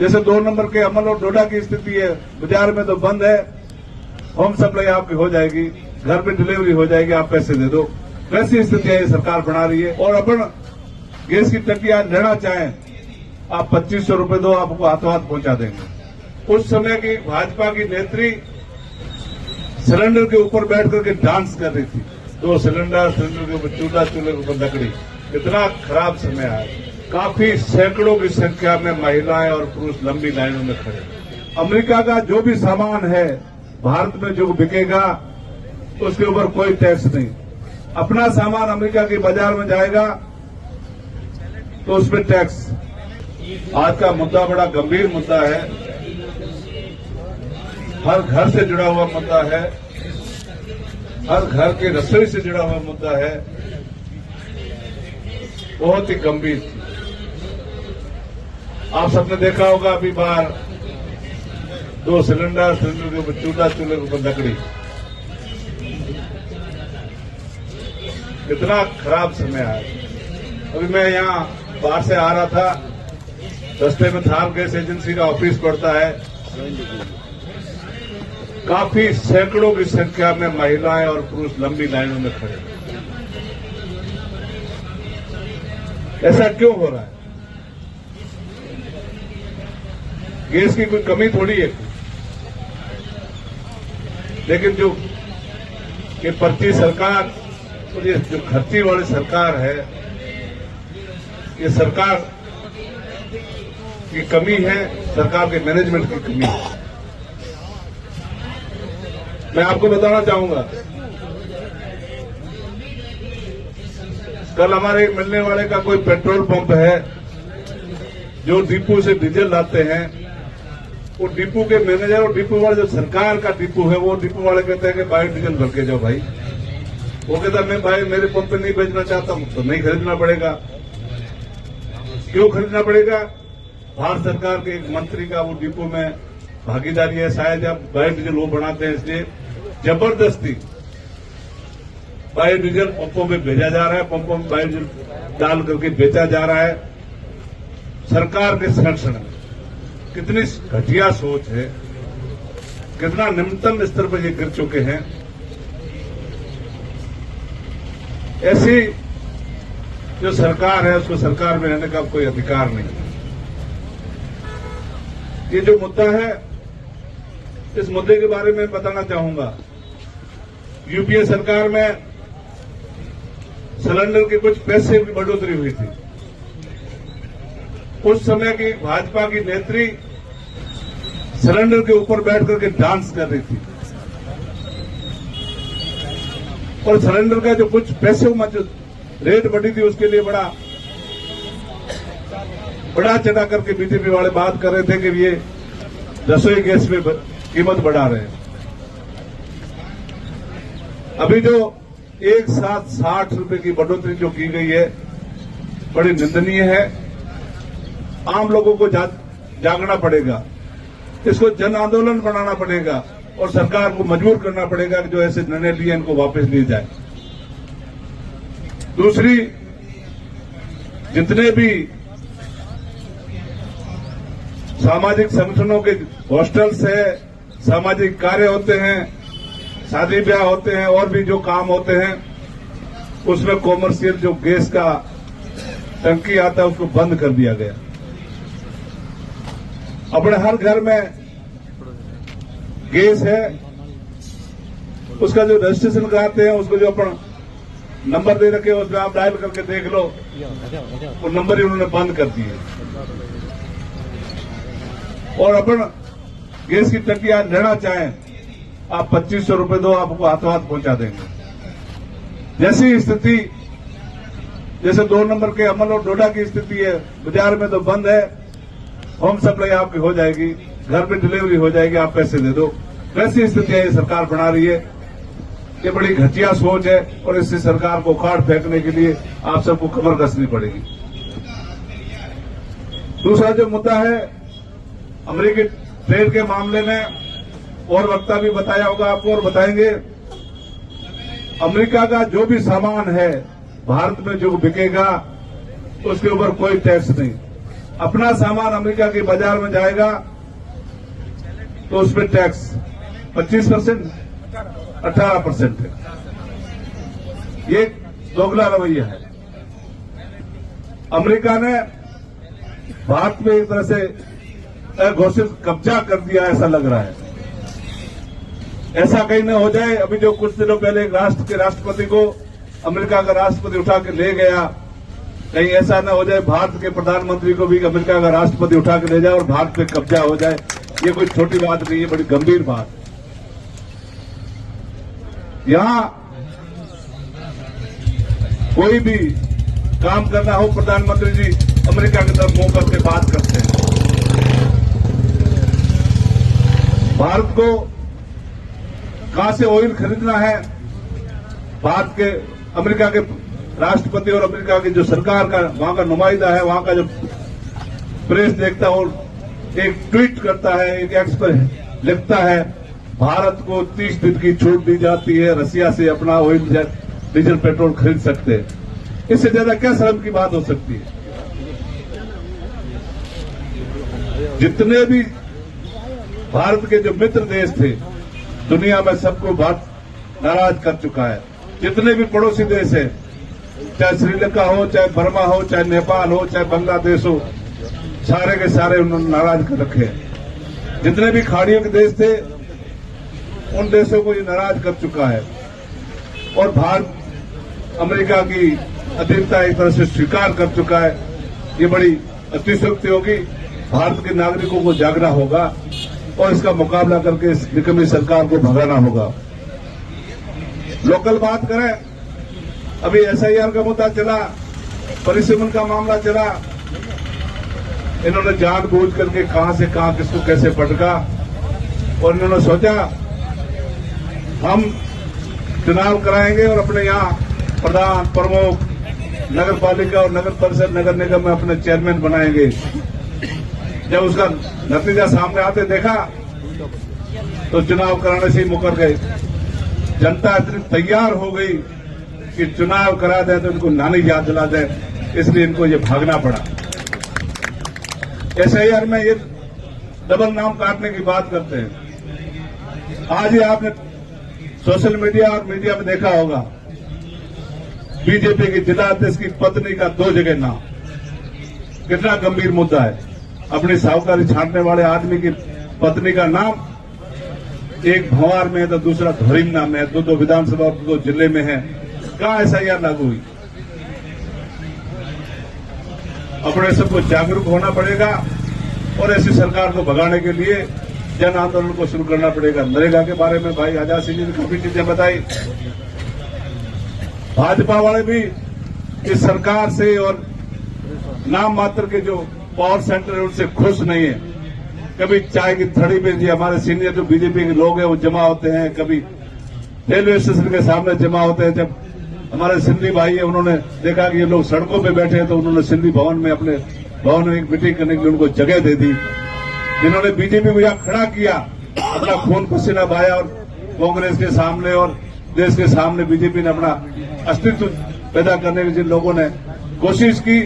जैसे 2 नंबर के अमल और डोडा की स्थिति है, बाजार में तो बंद है, होम सप्लाई आपकी हो जाएगी, घर पे डिलीवरी हो जाएगी, आप पैसे दे दो। वैसी स्थितियां ये सरकार बना रही है। और अपन गैस की टंकियां लेना चाहें, आप 2500 रुपए दो, आपको हाथों हाथ पहुंचा देंगे। उस समय की भाजपा की नेत्री सिलेंडर के ऊपर बैठ करके डांस कर रही थी। 2 सिलेंडर के ऊपर चूल्हा, चूल्हे के ऊपर लकड़ी। इतना खराब समय आया। काफी सैकड़ों की संख्या में महिलाएं और पुरुष लंबी लाइनों में खड़े। अमेरिका का जो भी सामान है भारत में जो बिकेगा उसके ऊपर कोई टैक्स नहीं। अपना सामान अमेरिका के बाजार में जाएगा तो उस पर टैक्स। आज का मुद्दा बड़ा गंभीर मुद्दा है, हर घर से जुड़ा हुआ मुद्दा है, हर घर के रसोई से जुड़ा हुआ मुद्दा है, बहुत ही गंभीर। आप सबने देखा होगा अभी बाहर 2 सिलेंडर के ऊपर चूल्हा, चूल्हे के ऊपर लकड़ी। इतना खराब समय आया। अभी मैं यहाँ बाहर से आ रहा था, रास्ते में थार गैस एजेंसी का ऑफिस पड़ता है। काफी सैकड़ों की संख्या में महिलाएं और पुरुष लंबी लाइनों में खड़े। ऐसा क्यों हो रहा है? गैस की कोई कमी थोड़ी है, लेकिन जो ये पर्ची सरकार और ये जो खर्ची वाली सरकार है, ये सरकार की कमी है, सरकार के मैनेजमेंट की कमी है। मैं आपको बताना चाहूंगा, कल हमारे मिलने वाले का कोई पेट्रोल पंप है जो डिपो से डीजल लाते हैं। वो डिपो के मैनेजर और डिपो वाले, जो सरकार का डिपो है, वो डिपो वाले कहते हैं कि बायो डीजल भर के जाओ भाई। वो कहता मैं भाई मेरे पंप पे नहीं बेचना चाहता हूं तो नहीं खरीदना पड़ेगा। क्यों खरीदना पड़ेगा? भारत सरकार के एक मंत्री का वो डिपो में भागीदारी है, शायद अब बायो डीजल वो बनाते हैं, इसलिए जबरदस्ती बायो डीजल पंपों में भेजा जा रहा है, पंपों में बायो डीजल डाल करके बेचा जा रहा है। सरकार के संरक्षण में कितनी घटिया सोच है, कितना निम्नतम स्तर पर ये गिर चुके हैं। ऐसी जो सरकार है उसको सरकार में रहने का कोई अधिकार नहीं। ये जो मुद्दा है, इस मुद्दे के बारे में बताना चाहूंगा। यूपीए सरकार में सिलेंडर के कुछ पैसे की बढ़ोतरी हुई थी। उस समय की भाजपा की नेत्री सिलेंडर के ऊपर बैठ करके डांस कर रही थी और सिलेंडर का जो कुछ पैसे में जो रेट बढ़ी थी उसके लिए बड़ा चढ़ा करके बीजेपी वाले बात कर रहे थे कि ये रसोई गैस में कीमत बढ़ा रहे हैं। अभी जो एक साथ 60 रुपए की बढ़ोतरी जो की गई है, बड़ी निंदनीय है। आम लोगों को जागना पड़ेगा, इसको जन आंदोलन बनाना पड़ेगा और सरकार को मजबूर करना पड़ेगा कि जो ऐसे निर्णय लिए इनको वापस लिए जाए। दूसरी, जितने भी सामाजिक संगठनों के हॉस्टल्स है, सामाजिक कार्य होते हैं, शादी ब्याह होते हैं और भी जो काम होते हैं, उसमें कॉमर्शियल जो गैस का टंकी आता है उसको बंद कर दिया गया। अपने हर घर में गैस है, उसका जो रजिस्ट्रेशन कराते हैं, उसको जो अपन नंबर दे रखे उसमें आप डायल करके देख लो, वो नंबर ही उन्होंने बंद कर दिए। और अपन गैस की टंकियां लेना चाहें, आप 2500 रुपए दो, आपको हाथों हाथ पहुंचा देंगे। जैसी स्थिति, जैसे 2 नंबर के अमल और डोडा की स्थिति है, बाजार में तो बंद है, होम सप्लाई आपकी हो जाएगी, घर पे डिलीवरी हो जाएगी, आप पैसे दे दो। वैसी स्थितियां ये सरकार बना रही है। ये बड़ी घटिया सोच है और इससे सरकार को उखाड़ फेंकने के लिए आप सबको कमर कसनी पड़ेगी। दूसरा जो मुद्दा है, अमेरिकी ट्रेड के मामले में और वक्ता भी बताया होगा आपको और बताएंगे। अमेरिका का जो भी सामान है भारत में जो बिकेगा उसके ऊपर कोई टैक्स नहीं। अपना सामान अमेरिका के बाजार में जाएगा तो उसमें टैक्स 25%, 18% है। ये दोगला रवैया है। अमेरिका ने भारत में एक तरह से अघोषित कब्जा कर दिया, ऐसा लग रहा है। ऐसा कहीं न हो जाए, अभी जो कुछ दिनों पहले एक राष्ट्र के राष्ट्रपति को अमेरिका का राष्ट्रपति उठा के ले गया, कहीं ऐसा न हो जाए भारत के प्रधानमंत्री को भी अमेरिका का राष्ट्रपति उठा के ले जाए और भारत पे कब्जा हो जाए। ये कोई छोटी बात नहीं है, बड़ी गंभीर बात। यहां कोई भी काम करना हो, प्रधानमंत्री जी अमेरिका की तरफ मुंह करके बात करते हैं। भारत को कहां से ऑयल खरीदना है, भारत के अमेरिका के राष्ट्रपति और अमेरिका की जो सरकार का वहां का नुमाइंदा है, वहां का जो प्रेस देखता है और एक ट्वीट करता है, एक एक्स पर लिखता है, भारत को 30 दिन की छूट दी जाती है, रसिया से अपना ऑयल डीजल पेट्रोल खरीद सकते हैं। इससे ज्यादा क्या शर्म की बात हो सकती है। जितने भी भारत के जो मित्र देश थे दुनिया में, सबको भारत नाराज कर चुका है। जितने भी पड़ोसी देश हैं, चाहे श्रीलंका हो, चाहे बर्मा हो, चाहे नेपाल हो, चाहे बांग्लादेश हो, सारे के सारे उन्होंने नाराज कर रखे हैं। जितने भी खाड़ियों के देश थे उन देशों को ये नाराज कर चुका है और भारत अमेरिका की अधीनता एक तरह से स्वीकार कर चुका है। ये बड़ी अतिशयोक्ति होगी। भारत के नागरिकों को जागना होगा और इसका मुकाबला करके इस निकम्मी सरकार को भगाना होगा। लोकल बात करें, अभी एसआईआर का मुद्दा चला, परिसीमन का मामला चला, इन्होंने जानबूझ करके कहां से कहां किसको कैसे पटका और इन्होंने सोचा हम चुनाव कराएंगे और अपने यहां प्रधान, प्रमुख, नगर पालिका और नगर परिषद, नगर निगम में अपने चेयरमैन बनाएंगे। जब उसका नतीजा सामने आते देखा तो चुनाव कराने से ही मुकर गए। जनता इतनी तैयार हो गई कि चुनाव करा दें तो इनको नानी याद दिला दें, इसलिए इनको ये भागना पड़ा। एसआईआर में ये डबल नाम काटने की बात करते हैं। आज ही आपने सोशल मीडिया और मीडिया में देखा होगा, बीजेपी की जिला अध्यक्ष की पत्नी का 2 जगह नाम। कितना गंभीर मुद्दा है। अपनी साहूकारी छांटने वाले आदमी की पत्नी का नाम एक भंवार में है तो दूसरा धोरीमना में है, दो विधानसभा और 2 जिले में है। कहां एसआईआर लागू हुई? अपने सबको जागरूक होना पड़ेगा और ऐसी सरकार को भगाने के लिए जन आंदोलन को शुरू करना पड़ेगा। नरेगा के बारे में भाई आजाद सिंह जी ने काफी चीजें बताई। भाजपा वाले भी इस सरकार से और नाम मात्र के जो पावर सेंटर है उनसे खुश नहीं है। कभी चाय की थड़ी पे जी हमारे सीनियर जो बीजेपी के लोग हैं वो जमा होते हैं, कभी रेलवे स्टेशन के सामने जमा होते हैं। जब हमारे सिंधी भाई है उन्होंने देखा कि ये लोग सड़कों पे बैठे हैं तो उन्होंने सिंधी भवन में अपने भवन में एक मीटिंग करने के लिए उनको जगह दे दी। जिन्होंने बीजेपी को यहां खड़ा किया, अपना खून पसीना बहाया और कांग्रेस के सामने और देश के सामने बीजेपी ने अपना अस्तित्व पैदा करने की जिन लोगों ने कोशिश की